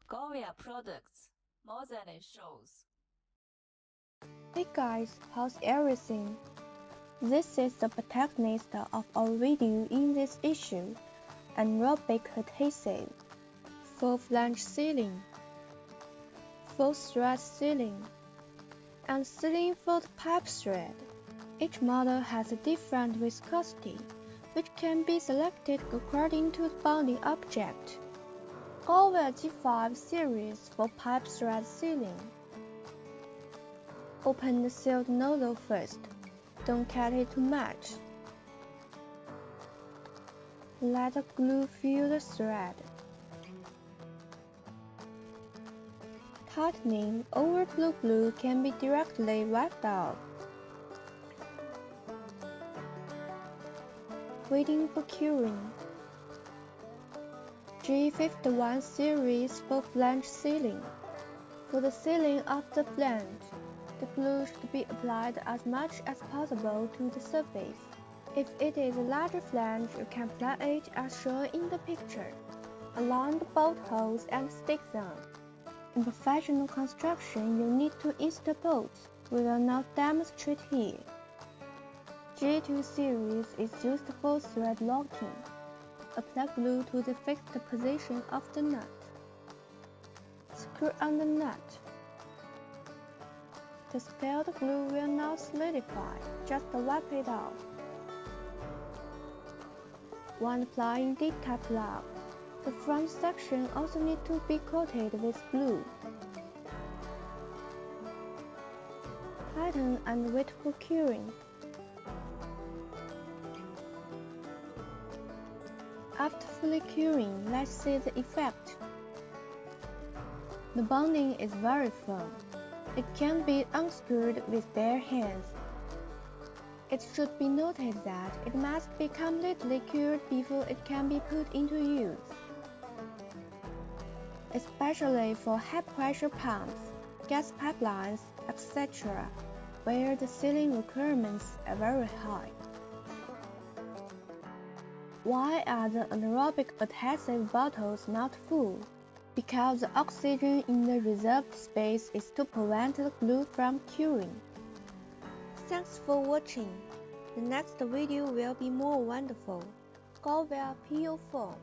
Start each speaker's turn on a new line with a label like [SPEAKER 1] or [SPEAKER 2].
[SPEAKER 1] GORVIA products, more than it shows.
[SPEAKER 2] Hey guys, how's everything? This is the protagonist of our video in this issue, anaerobic adhesive for flange sealing, for thread sealing, and sealing for the pipe thread. Each model has a different viscosity, which can be selected according to the bonding object. GORVIA G5 series for pipe thread sealing. Open the sealed nozzle first. Don't cut it too much. Let the glue fill the thread. Tightening overflow glue can be directly wiped out. Waiting for curing. G51 series for flange sealing. For the sealing of the flange, the glue should be applied as much as possible to the surface. If it is a larger flange, you can apply it as shown in the picture, along the bolt holes and stick them. In professional construction, you need to install bolts. We will not demonstrate here. G2 series is used for thread locking. Apply glue to the fixed position of the nut. Screw on the nut. The spilled glue will not solidify, just wipe it off. When applying detail plug, the front section also needs to be coated with glue. Tighten and wait for curing. After fully curing, let's see the effect. The bonding is very firm. It can be unscrewed with bare hands. It should be noted that it must be completely cured before it can be put into use, especially for high-pressure pumps, gas pipelines, etc., where the sealing requirements are very high. Why are the anaerobic adhesive bottles not full? Because the oxygen in the reserved space is to prevent the glue from curing. Thanks for watching. The next video will be more wonderful. GORVIA PU4